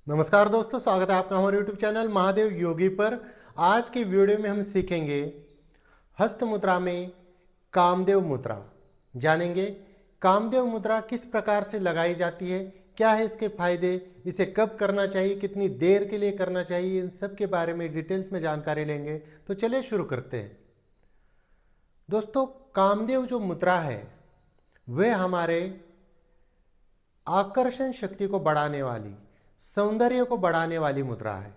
नमस्कार दोस्तों, स्वागत है आपका हमारे YouTube चैनल महादेव योगी पर। आज की वीडियो में हम सीखेंगे हस्त मुद्रा में कामदेव मुद्रा। जानेंगे कामदेव मुद्रा किस प्रकार से लगाई जाती है, क्या है इसके फायदे, इसे कब करना चाहिए, कितनी देर के लिए करना चाहिए, इन सब के बारे में डिटेल्स में जानकारी लेंगे। तो चलिए शुरू करते हैं। दोस्तों, कामदेव जो मुद्रा है वह हमारे आकर्षण शक्ति को बढ़ाने वाली, सौंदर्य को बढ़ाने वाली मुद्रा है।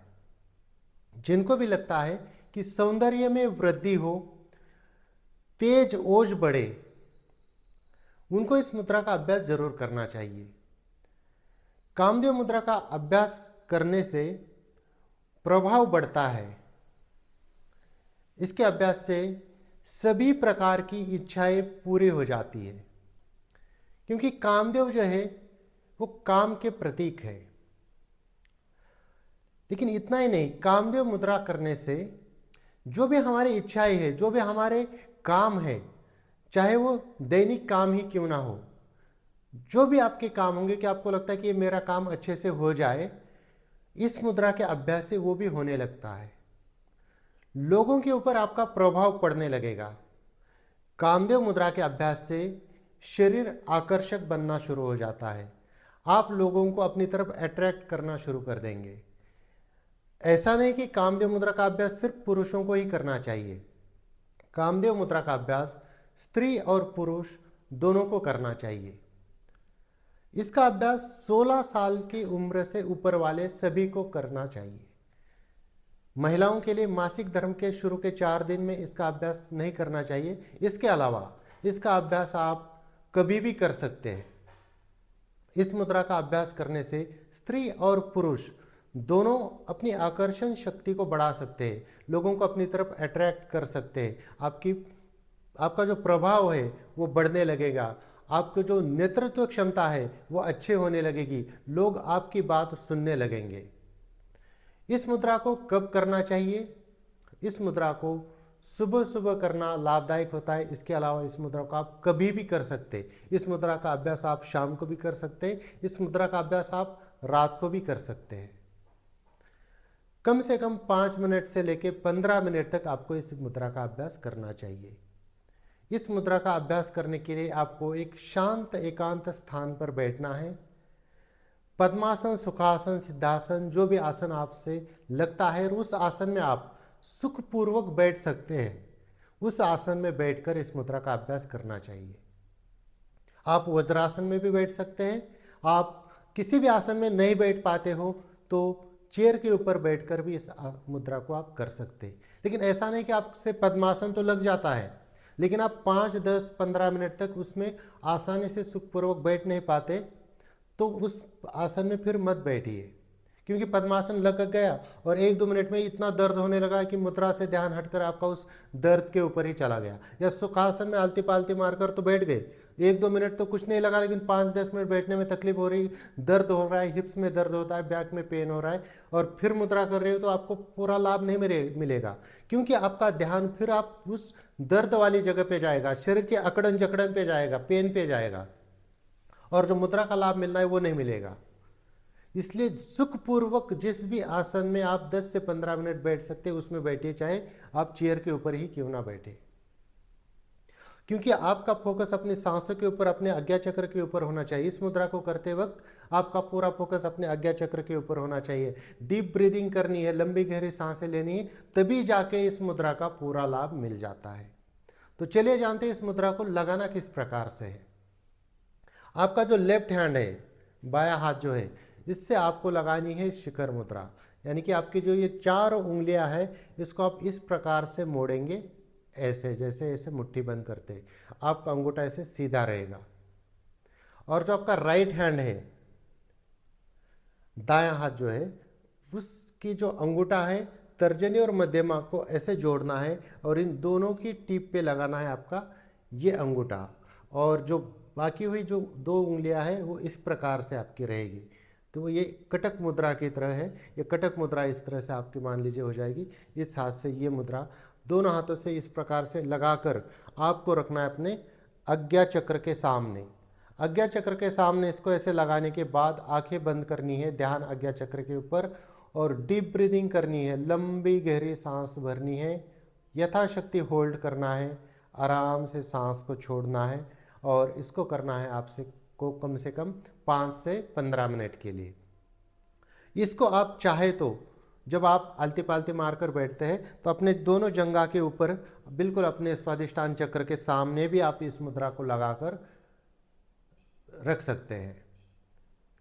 जिनको भी लगता है कि सौंदर्य में वृद्धि हो, तेज ओज बढ़े, उनको इस मुद्रा का अभ्यास जरूर करना चाहिए। कामदेव मुद्रा का अभ्यास करने से प्रभाव बढ़ता है। इसके अभ्यास से सभी प्रकार की इच्छाएं पूरी हो जाती है, क्योंकि कामदेव जो है वो काम के प्रतीक है। लेकिन इतना ही नहीं, कामदेव मुद्रा करने से जो भी हमारी इच्छाएं है, जो भी हमारे काम है, चाहे वो दैनिक काम ही क्यों ना हो, जो भी आपके काम होंगे कि आपको लगता है कि ये मेरा काम अच्छे से हो जाए, इस मुद्रा के अभ्यास से वो भी होने लगता है। लोगों के ऊपर आपका प्रभाव पड़ने लगेगा। कामदेव मुद्रा के अभ्यास से शरीर आकर्षक बनना शुरू हो जाता है। आप लोगों को अपनी तरफ अट्रैक्ट करना शुरू कर देंगे। ऐसा नहीं कि कामदेव मुद्रा का अभ्यास सिर्फ पुरुषों को ही करना चाहिए। कामदेव मुद्रा का अभ्यास स्त्री और पुरुष दोनों को करना चाहिए। इसका अभ्यास 16 साल की उम्र से ऊपर वाले सभी को करना चाहिए। महिलाओं के लिए मासिक धर्म के शुरू के 4 दिन में इसका अभ्यास नहीं करना चाहिए। इसके अलावा इसका अभ्यास आप कभी भी कर सकते हैं। इस मुद्रा का अभ्यास करने से स्त्री और पुरुष दोनों अपनी आकर्षण शक्ति को बढ़ा सकते हैं, लोगों को अपनी तरफ अट्रैक्ट कर सकते हैं। आपका जो प्रभाव है वो बढ़ने लगेगा। आपको जो नेतृत्व क्षमता है वो अच्छे होने लगेगी। लोग आपकी बात सुनने लगेंगे। इस मुद्रा को कब करना चाहिए? इस मुद्रा को सुबह सुबह करना लाभदायक होता है। इसके अलावा इस मुद्रा को आप कभी भी कर सकते हैं। इस मुद्रा का अभ्यास आप शाम को भी कर सकते हैं। इस मुद्रा का अभ्यास आप रात को भी कर सकते हैं। कम से कम 5 मिनट से लेकर 15 मिनट तक आपको इस मुद्रा का अभ्यास करना चाहिए। इस मुद्रा का अभ्यास करने के लिए आपको एक शांत एकांत स्थान पर बैठना है। पद्मासन, सुखासन, सिद्धासन, जो भी आसन आपसे लगता है उस आसन में आप सुखपूर्वक बैठ सकते हैं। उस आसन में बैठकर इस मुद्रा का अभ्यास करना चाहिए। आप वज्रासन में भी बैठ सकते हैं। आप किसी भी आसन में नहीं बैठ पाते हो तो चेयर के ऊपर बैठकर भी इस मुद्रा को आप कर सकते हैं। लेकिन ऐसा नहीं कि आपसे पद्मासन तो लग जाता है, लेकिन आप 5, 10, 15 मिनट तक उसमें आसानी से सुखपूर्वक बैठ नहीं पाते, तो उस आसन में फिर मत बैठिए। क्योंकि पद्मासन लग गया और 1-2 मिनट में इतना दर्द होने लगा कि मुद्रा से ध्यान हटकर आपका उस दर्द के ऊपर ही चला गया। या सुखासन में आलती पालती मारकर तो बैठ गए, 1-2 मिनट तो कुछ नहीं लगा, लेकिन 5-10 मिनट बैठने में तकलीफ हो रही, दर्द हो रहा है, हिप्स में दर्द होता है, बैक में पेन हो रहा है, और फिर मुद्रा कर रहे हो तो आपको पूरा लाभ नहीं मिलेगा। क्योंकि आपका ध्यान फिर आप उस दर्द वाली जगह पे जाएगा, शरीर के अकड़न जकड़न पे जाएगा, पेन पे जाएगा, और जो मुद्रा का लाभ मिलना है वो नहीं मिलेगा। इसलिए सुखपूर्वक जिस भी आसन में आप 10 से 15 मिनट बैठ सकते हैं उसमें बैठिए, चाहे आप चेयर के ऊपर ही क्यों ना बैठे। क्योंकि आपका फोकस अपनी सांसों के ऊपर, अपने आज्ञा चक्र के ऊपर होना चाहिए। इस मुद्रा को करते वक्त आपका पूरा फोकस अपने आज्ञा चक्र के ऊपर होना चाहिए। डीप ब्रीदिंग करनी है, लंबी गहरी सांसें लेनी है, तभी जाके इस मुद्रा का पूरा लाभ मिल जाता है। तो चलिए जानते हैं इस मुद्रा को लगाना किस प्रकार से है। आपका जो लेफ्ट हैंड है, बायां हाथ जो है, इससे आपको लगानी है शिखर मुद्रा। यानी कि आपकी जो ये 4 उंगलियां है, इसको आप इस प्रकार से मोड़ेंगे, ऐसे, जैसे ऐसे मुट्ठी बंद करते, आपका अंगूठा ऐसे सीधा रहेगा। और जो आपका राइट हैंड है, दायां हाथ जो है, उसकी जो अंगूठा है, तर्जनी और मध्यमा को ऐसे जोड़ना है और इन दोनों की टीप पे लगाना है आपका ये अंगूठा। और जो बाकी हुई जो 2 उंगलियां हैं वो इस प्रकार से आपकी रहेगी। तो ये कटक मुद्रा की तरह है। ये कटक मुद्रा इस तरह से आपकी मान लीजिए हो जाएगी। इस हाथ से ये मुद्रा दोनों हाथों से इस प्रकार से लगाकर आपको रखना है अपने आज्ञा चक्र के सामने। आज्ञा चक्र के सामने इसको ऐसे लगाने के बाद आंखें बंद करनी है, ध्यान आज्ञा चक्र के ऊपर, और डीप ब्रीदिंग करनी है, लंबी गहरी सांस भरनी है, यथाशक्ति होल्ड करना है, आराम से सांस को छोड़ना है, और इसको करना है आपसे को कम से कम 5 से 15 मिनट के लिए। इसको आप चाहे तो जब आप आलती पालती मारकर बैठते हैं तो अपने दोनों जंघा के ऊपर बिल्कुल अपने स्वादिष्टान चक्र के सामने भी आप इस मुद्रा को लगाकर रख सकते हैं।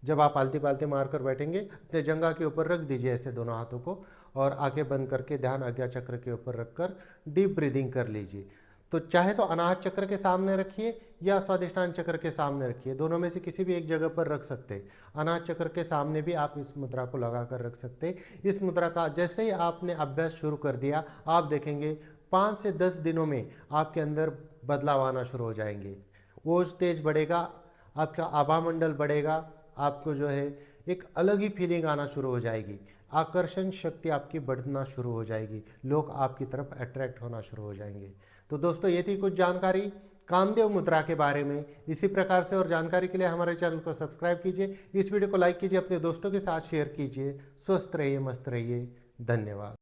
जब आप आलती पालती मारकर बैठेंगे अपने जंघा के ऊपर रख दीजिए ऐसे दोनों हाथों को, और आंखें बंद करके ध्यान आज्ञा चक्र के ऊपर रखकर डीप ब्रीदिंग कर लीजिए। तो चाहे तो अनाहत चक्र के सामने रखिए या स्वादिष्टान चक्र के सामने रखिए, दोनों में से किसी भी एक जगह पर रख सकते हैं। अनाहत चक्र के सामने भी आप इस मुद्रा को लगा कर रख सकते हैं। इस मुद्रा का जैसे ही आपने अभ्यास शुरू कर दिया, आप देखेंगे 5 से 10 दिनों में आपके अंदर बदलाव आना शुरू हो जाएंगे। ओज तेज बढ़ेगा, आपका आभा मंडल बढ़ेगा, आपको जो है एक अलग ही फीलिंग आना शुरू हो जाएगी, आकर्षण शक्ति आपकी बढ़ना शुरू हो जाएगी, लोग आपकी तरफ अट्रैक्ट होना शुरू हो जाएंगे। तो दोस्तों ये थी कुछ जानकारी कामदेव मुद्रा के बारे में। इसी प्रकार से और जानकारी के लिए हमारे चैनल को सब्सक्राइब कीजिए, इस वीडियो को लाइक कीजिए, अपने दोस्तों के साथ शेयर कीजिए। स्वस्थ रहिए, मस्त रहिए, धन्यवाद।